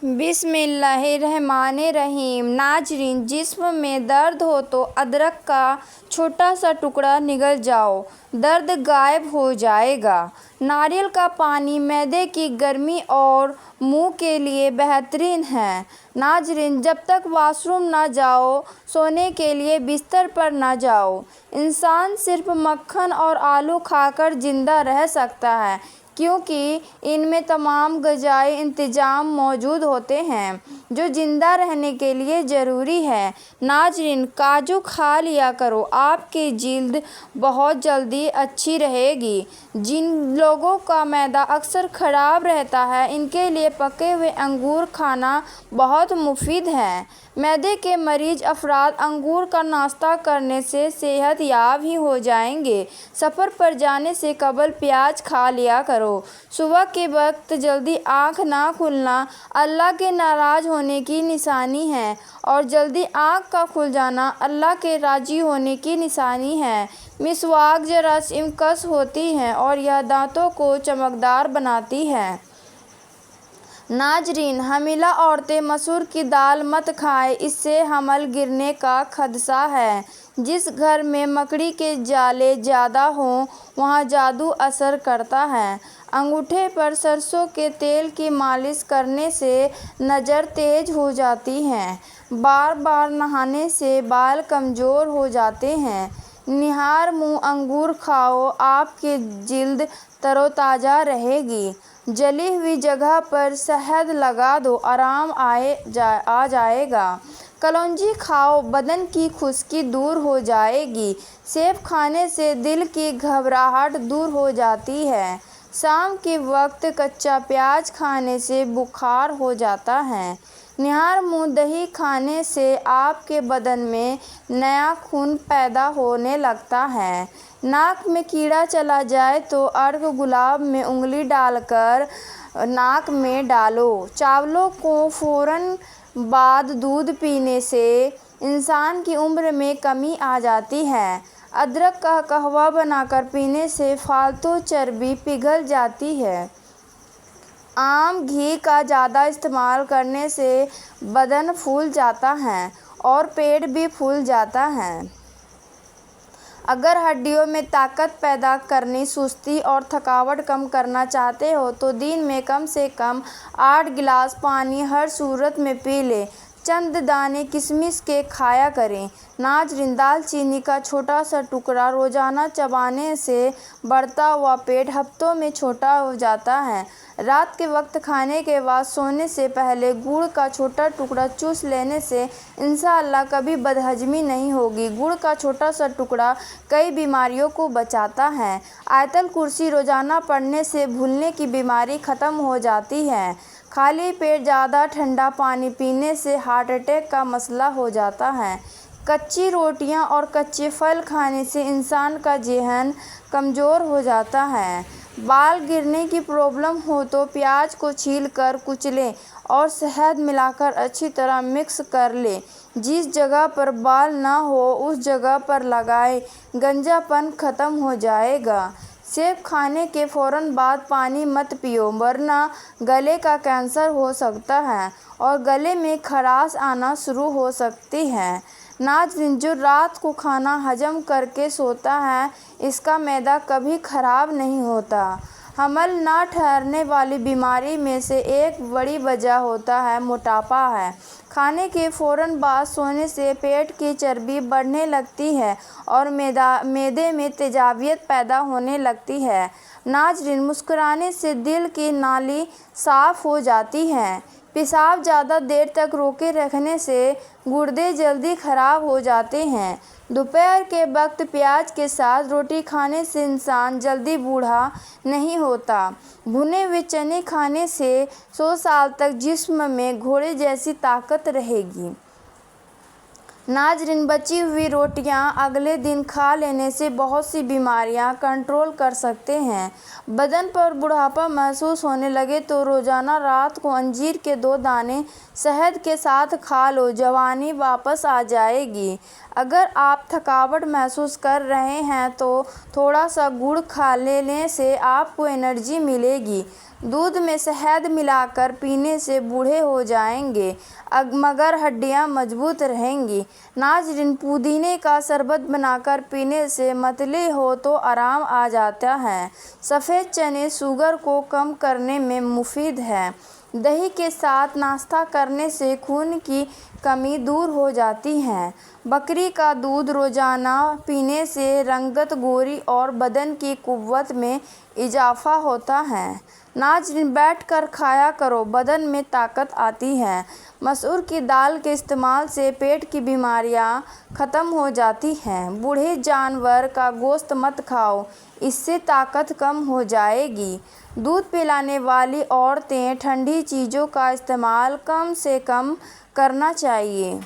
بسم اللہ الرحمن الرحیم۔ ناظرین، جسم میں درد ہو تو ادرک کا چھوٹا سا ٹکڑا نگل جاؤ، درد غائب ہو جائے گا۔ ناریل کا پانی معدے کی گرمی اور منہ کے لیے بہترین ہے۔ ناظرین، جب تک واش روم نہ جاؤ، سونے کے لیے بستر پر نہ جاؤ۔ انسان صرف مکھن اور آلو کھا کر زندہ رہ سکتا ہے، کیونکہ ان میں تمام غذائی انتظام موجود ہوتے ہیں جو زندہ رہنے کے لیے ضروری ہے۔ ناظرین، کاجو کھا لیا کرو، آپ کی جلد بہت جلدی اچھی رہے گی۔ جن لوگوں کا معدہ اکثر خراب رہتا ہے، ان کے لیے پکے ہوئے انگور کھانا بہت مفید ہے۔ معدے کے مریض افراد انگور کا ناشتہ کرنے سے صحت یاب ہی ہو جائیں گے۔ سفر پر جانے سے قبل پیاز کھا لیا کرو۔ صبح کے وقت جلدی آنکھ نہ کھلنا اللہ کے ناراض ہونے کی نشانی ہے، اور جلدی آنکھ کا کھل جانا اللہ کے راضی ہونے کی نشانی ہے۔ مسواک جراثیم کش ہوتی ہے اور یہ دانتوں کو چمکدار بناتی ہے۔ ناظرین، حاملہ عورتیں مسور کی دال مت کھائیں، اس سے حمل گرنے کا خدشہ ہے۔ جس گھر میں مکڑی کے جالے زیادہ ہوں، وہاں جادو اثر کرتا ہے۔ انگوٹھے پر سرسوں کے تیل کی مالش کرنے سے نظر تیز ہو جاتی ہے۔ بار بار نہانے سے بال کمزور ہو جاتے ہیں۔ نہار منہ انگور کھاؤ، آپ کی جلد تر و تازہ رہے گی۔ جلی ہوئی جگہ پر شہد لگا دو، آرام آ جائے گا۔ کلونجی کھاؤ، بدن کی خشکی دور ہو جائے گی۔ سیب کھانے سے دل کی گھبراہٹ دور ہو جاتی ہے۔ شام کے وقت کچا پیاز کھانے سے بخار ہو جاتا ہے۔ نہار منہ دہی کھانے سے آپ کے بدن میں نیا خون پیدا ہونے لگتا ہے۔ ناک میں کیڑا چلا جائے تو ارگ گلاب میں انگلی ڈال کر ناک میں ڈالو۔ چاولوں کو فوراً بعد دودھ پینے سے انسان کی عمر میں کمی آ جاتی ہے۔ ادرک کا قہوہ بنا کر پینے سے فالتو چربی پگھل جاتی ہے۔ عام گھی کا زیادہ استعمال کرنے سے بدن پھول جاتا ہے اور پیٹ بھی پھول جاتا ہے۔ اگر ہڈیوں میں طاقت پیدا کرنی، سستی اور تھکاوٹ کم کرنا چاہتے ہو تو دن میں کم سے کم 8 گلاس پانی ہر صورت میں پی لیں۔ چند دانے کشمش کے کھایا کریں۔ ناظرین، دال چینی کا چھوٹا سا ٹکڑا روزانہ چبانے سے بڑھتا ہوا پیٹ ہفتوں میں چھوٹا ہو جاتا ہے۔ رات کے وقت کھانے کے بعد سونے سے پہلے گڑ کا چھوٹا ٹکڑا چوس لینے سے انشاءاللہ کبھی بدہضمی نہیں ہوگی۔ گڑ کا چھوٹا سا ٹکڑا کئی بیماریوں کو بچاتا ہے۔ آیت الکرسی روزانہ پڑھنے سے بھولنے کی بیماری ختم ہو جاتی ہے۔ خالی پیٹ زیادہ ٹھنڈا پانی پینے سے ہارٹ اٹیک کا مسئلہ ہو جاتا ہے۔ کچی روٹیاں اور کچے پھل کھانے سے انسان کا ذہن کمزور ہو جاتا ہے۔ بال گرنے کی پرابلم ہو تو پیاز کو چھیل کر کچلیں اور شہد ملا کر اچھی طرح مکس کر لیں۔ جس جگہ پر بال نہ ہو اس جگہ پر لگائیں، گنجا پن ختم ہو جائے گا۔ سیب کھانے کے فوراً بعد پانی مت پیو، ورنہ گلے کا کینسر ہو سکتا ہے اور گلے میں خراش آنا شروع ہو سکتی ہے۔ ناظرین، جو رات کو کھانا ہضم کر کے سوتا ہے، اس کا معدہ کبھی خراب نہیں ہوتا۔ حمل نہ ٹھہرنے والی بیماری میں سے ایک بڑی وجہ ہوتا ہے موٹاپا ہے۔ کھانے کے فوراً بعد سونے سے پیٹ کی چربی بڑھنے لگتی ہے اور معدے میں تیزابیت پیدا ہونے لگتی ہے۔ ناظرین، مسکرانے سے دل کی نالی صاف ہو جاتی ہے۔ پیشاب زیادہ دیر تک روکے رکھنے سے گردے جلدی خراب ہو جاتے ہیں۔ دوپہر کے وقت پیاز کے ساتھ روٹی کھانے سے انسان جلدی بوڑھا نہیں ہوتا۔ بھنے ہوئے چنے کھانے سے 100 سال تک جسم میں گھوڑے جیسی طاقت رہے گی۔ ناظرین، بچی ہوئی روٹیاں اگلے دن کھا لینے سے بہت سی بیماریاں کنٹرول کر سکتے ہیں۔ بدن پر بڑھاپا محسوس ہونے لگے تو روزانہ رات کو انجیر کے 2 دانے شہد کے ساتھ کھا لو، جوانی واپس آ جائے گی۔ اگر آپ تھکاوٹ محسوس کر رہے ہیں تو تھوڑا سا گڑ کھا لینے سے آپ کو انرجی ملے گی۔ دودھ میں شہد ملا کر پینے سے بوڑھے ہو جائیں گے مگر ہڈیاں مضبوط رہیں گی۔ ناظرین، پودینے کا شربت بنا کر پینے سے متلی ہو تو آرام آ جاتا ہے۔ سفید چنے شوگر کو کم کرنے میں مفید ہیں۔ دہی کے ساتھ ناشتہ کرنے سے خون کی کمی دور ہو جاتی ہے۔ بکری کا دودھ روزانہ پینے سے رنگت گوئی اور بدن کی قوت میں اضافہ ہوتا ہے۔ ناظرین، بیٹھ کر کھایا کرو، بدن میں طاقت آتی ہے۔ مسور کی دال کے استعمال سے پیٹ کی بیماریاں ختم ہو جاتی ہیں۔ بوڑھے جانور کا گوشت مت کھاؤ، اس سے طاقت کم ہو جائے گی۔ دودھ پلانے والی عورتیں ٹھنڈی چیزوں کا استعمال کم سے کم کرنا چاہیے۔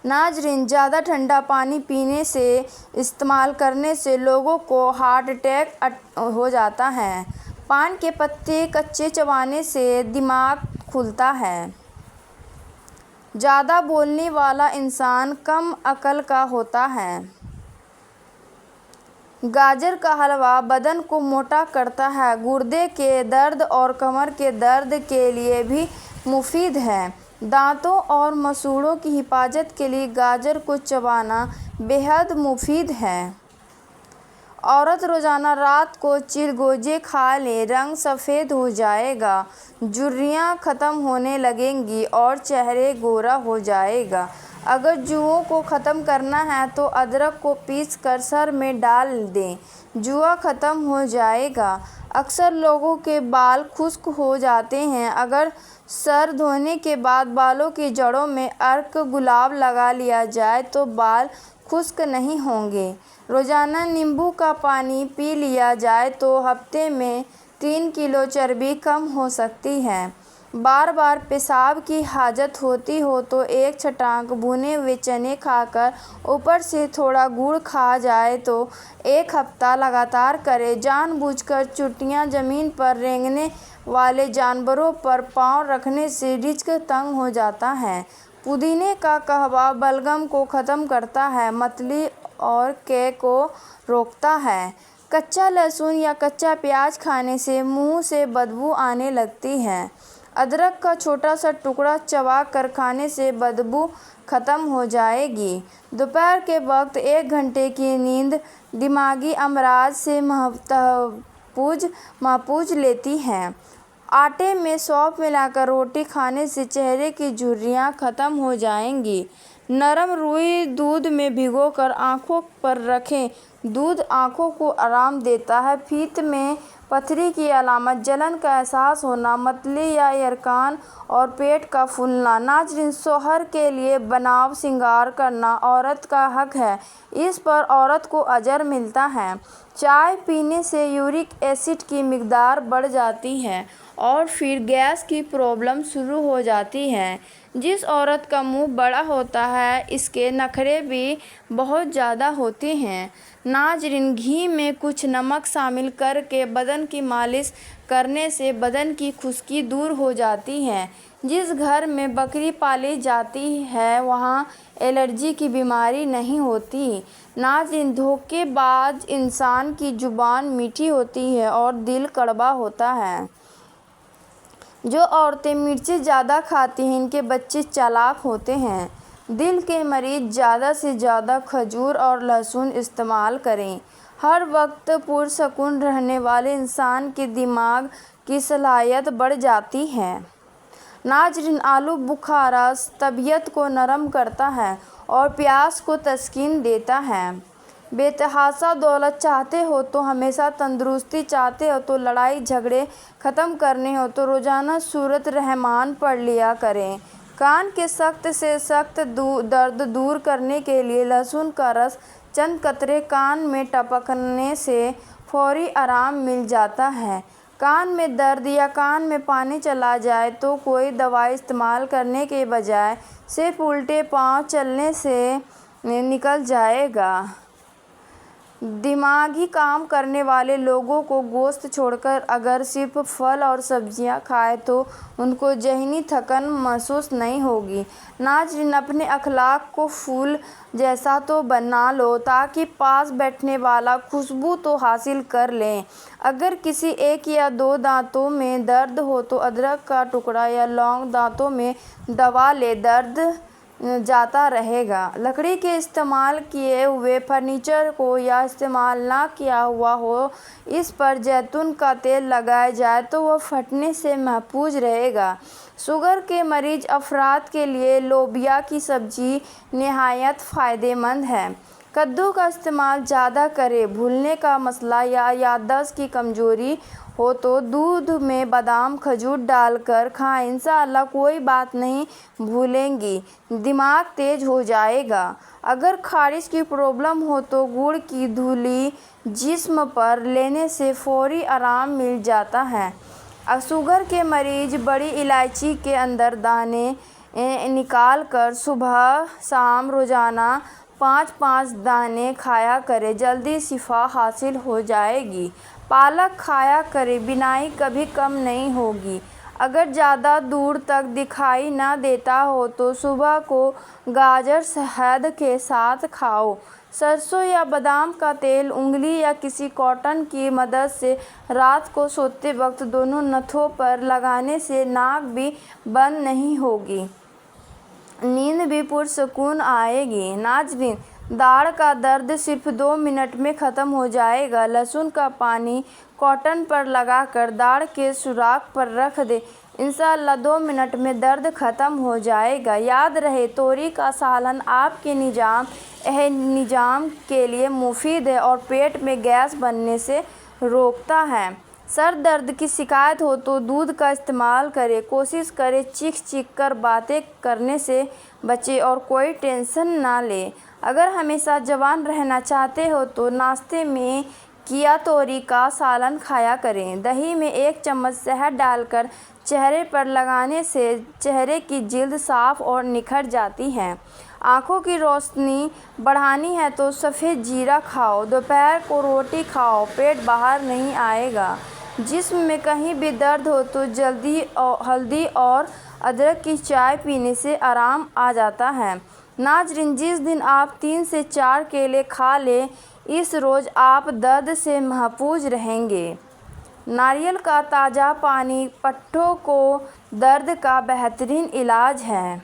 ناظرین، زیادہ ٹھنڈا پانی پینے سے استعمال کرنے سے لوگوں کو ہارٹ اٹیک ہو جاتا ہے۔ پان کے پتے کچے چبانے سے دماغ کھلتا ہے۔ زیادہ بولنے والا انسان کم عقل کا ہوتا ہے۔ گاجر کا حلوہ بدن کو موٹا کرتا ہے۔ گردے کے درد اور کمر کے درد کے لیے بھی مفید ہے۔ دانتوں اور مسوڑھوں کی حفاظت کے لیے گاجر کو چبانا بے حد مفید ہے۔ عورت روزانہ رات کو چرگوزے کھا لے، رنگ سفید ہو جائے گا، جھریاں ختم ہونے لگیں گی اور چہرہ گورا ہو جائے گا۔ اگر جوؤں کو ختم کرنا ہے تو ادرک کو پیس کر سر میں ڈال دیں، جوا ختم ہو جائے گا۔ اکثر لوگوں کے بال خشک ہو جاتے ہیں۔ اگر سر دھونے کے بعد بالوں کی جڑوں میں عرق گلاب لگا لیا جائے تو بال خشک نہیں ہوں گے۔ روزانہ نیمبو کا پانی پی لیا جائے تو ہفتے میں 3 کلو چربی کم ہو سکتی ہے۔ بار بار پیشاب کی حاجت ہوتی ہو تو ایک چٹاک بھنے ہوئے چنے کھا کر اوپر سے تھوڑا گڑ کھا جائے تو 1 ہفتہ لگاتار کریں۔ جان بوجھ کر چوٹیاں زمین پر رینگنے والے جانوروں پر پاؤں رکھنے سے رزق تنگ ہو جاتا ہے۔ پودینے کا قہوہ بلغم کو ختم کرتا ہے، متلی اور قے کو روکتا ہے۔ کچا لہسن یا کچا پیاز کھانے سے منہ سے بدبو آنے لگتی ہے۔ ادرک کا چھوٹا سا ٹکڑا چبا کر کھانے سے بدبو ختم ہو جائے گی۔ دوپہر کے وقت 1 گھنٹے کی نیند دماغی امراض سے محفوظ لیتی ہے۔ آٹے میں سونف ملا کر روٹی کھانے سے چہرے کی جھریاں ختم ہو جائیں گی۔ نرم روئی دودھ میں بھگو کر آنکھوں پر رکھیں، دودھ آنکھوں کو آرام دیتا ہے۔ پیٹ میں پتھری کی علامت جلن کا احساس ہونا، متلی یا یرقان اور پیٹ کا پھولنا۔ ناظرین، شوہر کے لیے بناؤ سنگار کرنا عورت کا حق ہے، اس پر عورت کو اجر ملتا ہے۔ چائے پینے سے یورک ایسڈ کی مقدار بڑھ جاتی ہے اور پھر گیس کی پرابلم شروع ہو جاتی ہے۔ جس عورت کا منہ بڑا ہوتا ہے اس کے نخرے بھی بہت زیادہ ہوتے ہیں۔ ناظرین، گھی میں کچھ نمک شامل کر کے بدن کی مالش کرنے سے بدن کی خشکی دور ہو جاتی ہے۔ جس گھر میں بکری پالی جاتی ہے وہاں الرجی کی بیماری نہیں ہوتی۔ ناظرین، دھوکے باز انسان کی زبان میٹھی ہوتی ہے اور دل کڑوا ہوتا ہے۔ جو عورتیں مرچیں زیادہ کھاتی ہیں ان کے بچے چالاک ہوتے ہیں۔ دل کے مریض زیادہ سے زیادہ کھجور اور لہسن استعمال کریں۔ ہر وقت پرسکون رہنے والے انسان کے دماغ کی صلاحیت بڑھ جاتی ہے۔ ناظرین، آلو بخارا طبیعت کو نرم کرتا ہے اور پیاس کو تسکین دیتا ہے۔ بے تحاشا دولت چاہتے ہو تو ہمیشہ تندرستی چاہتے ہو تو لڑائی جھگڑے ختم کرنے ہو تو روزانہ سورۃ الرحمن پڑھ لیا کریں۔ کان کے سخت سے سخت درد دور کرنے کے لیے لہسن کا رس چند قطرے کان میں ٹپکنے سے فوری آرام مل جاتا ہے۔ کان میں درد یا کان میں پانی چلا جائے تو کوئی دوائی استعمال کرنے کے بجائے صرف الٹے پاؤں چلنے سے نکل جائے گا۔ دماغی کام کرنے والے لوگوں کو گوشت چھوڑ کر اگر صرف پھل اور سبزیاں کھائیں تو ان کو ذہنی تھکن محسوس نہیں ہوگی۔ ناظرین، اپنے اخلاق کو پھول جیسا تو بنا لو تاکہ پاس بیٹھنے والا خوشبو تو حاصل کر لے۔ اگر کسی ایک یا دو دانتوں میں درد ہو تو ادرک کا ٹکڑا یا لونگ دانتوں میں دبا لے، درد جاتا رہے گا۔ لکڑی کے استعمال کیے ہوئے فرنیچر کو یا استعمال نہ کیا ہوا ہو، اس پر زیتون کا تیل لگایا جائے تو وہ پھٹنے سے محفوظ رہے گا۔ شوگر کے مریض افراد کے لیے لوبیا کی سبزی نہایت فائدہ مند ہے۔ کدو کا استعمال زیادہ کریں۔ بھولنے کا مسئلہ یا یادداشت کی کمزوری ہو تو دودھ میں بادام کھجور ڈال کر کھائیں، انشاءاللہ کوئی بات نہیں بھولیں گی، دماغ تیز ہو جائے گا۔ اگر خارش کی پرابلم ہو تو گڑ کی دھولی جسم پر لینے سے فوری آرام مل جاتا ہے۔ شوگر کے مریض بڑی الائچی کے اندر دانے نکال کر صبح شام روزانہ 5 دانے کھایا کریں، جلدی شفا حاصل ہو جائے گی۔ پالک کھایا کریں، بینائی کبھی کم نہیں ہوگی۔ اگر زیادہ دور تک دکھائی نہ دیتا ہو تو صبح کو گاجر شہد کے ساتھ کھاؤ۔ سرسوں یا بادام کا تیل انگلی یا کسی کاٹن کی مدد سے رات کو سوتے وقت دونوں نتھوں پر لگانے سے ناک بھی بند نہیں ہوگی، نیند بھی پرسکون آئے گی۔ ناظرین، داڑھ کا درد صرف 2 منٹ میں ختم ہو جائے گا۔ لہسن کا پانی کاٹن پر لگا کر داڑھ کے سوراخ پر رکھ دیں، انشاءاللہ 2 منٹ میں درد ختم ہو جائے گا۔ یاد رہے، توری کا سالن آپ کے نظام کے لیے مفید ہے اور پیٹ میں گیس بننے سے روکتا ہے۔ سر درد کی شکایت ہو تو دودھ کا استعمال کریں۔ کوشش کریں چیخ چیخ کر باتیں کرنے سے بچیں اور کوئی ٹینشن نہ لیں۔ اگر ہمیشہ جوان رہنا چاہتے ہو تو ناشتے میں کیا توری کا سالن کھایا کریں۔ دہی میں 1 چمچ شہد ڈال کر چہرے پر لگانے سے چہرے کی جلد صاف اور نکھر جاتی ہے۔ آنکھوں کی روشنی بڑھانی ہے تو سفید زیرہ کھاؤ۔ دوپہر کو روٹی کھاؤ، پیٹ باہر نہیں آئے گا۔ جسم میں کہیں بھی درد ہو تو ہلدی اور ادرک کی چائے پینے سے آرام آ جاتا ہے۔ ناظرین، جس دن آپ 3 سے 4 کیلے کھا لیں، اس روز آپ درد سے محفوظ رہیں گے۔ ناریل کا تازہ پانی پٹھوں کو درد کا بہترین علاج ہے۔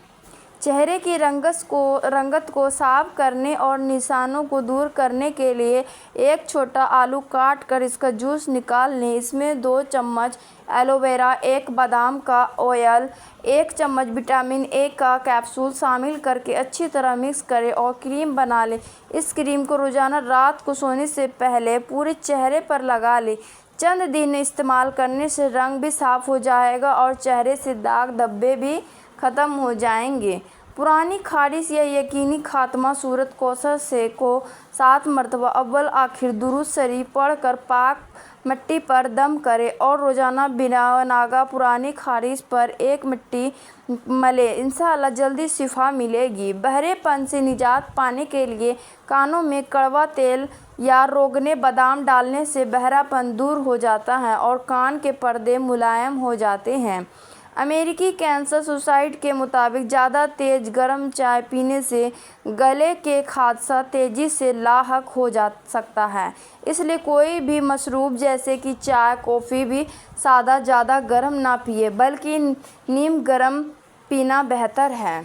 چہرے کی رنگت کو صاف کرنے اور نشانوں کو دور کرنے کے لیے 1 چھوٹا آلو کاٹ کر اس کا جوس نکال لیں۔ اس میں 2 چمچ ایلو ویرا، 1 بادام کا آئل، 1 چمچ وٹامن اے کا کیپسول شامل کرکے اچھی طرح مکس کریں اور کریم بنا لیں۔ اس کریم کو روزانہ رات کو سونے سے پہلے پورے چہرے پر لگا لیں۔ چند دن استعمال کرنے سے رنگ بھی صاف ہو جائے گا اور چہرے سے داغ دھبے بھی ختم ہو جائیں گے۔ پرانی خارش یا یقینی خاتمہ صورت کوثر سے کو 7 مرتبہ اول آخر درود شریف پڑھ کر پاک مٹی پر دم کریں اور روزانہ بلا ناغہ پرانی خارش پر 1 مٹی ملیں، انشاءاللہ جلدی شفا ملے گی۔ بہرے پن سے نجات پانے کے لیے کانوں میں کڑوا تیل یا روغن بادام ڈالنے سے بہرا پن دور ہو جاتا ہے اور کان کے پردے ملائم ہو جاتے ہیں۔ امریکی کینسر سوسائٹی کے مطابق زیادہ تیز گرم چائے پینے سے گلے کے حادثہ تیزی سے لاحق ہو سکتا ہے، اس لیے کوئی بھی مشروب جیسے کہ چائے، کافی بھی سادہ زیادہ گرم نہ پئیں بلکہ نیم گرم پینا بہتر ہے۔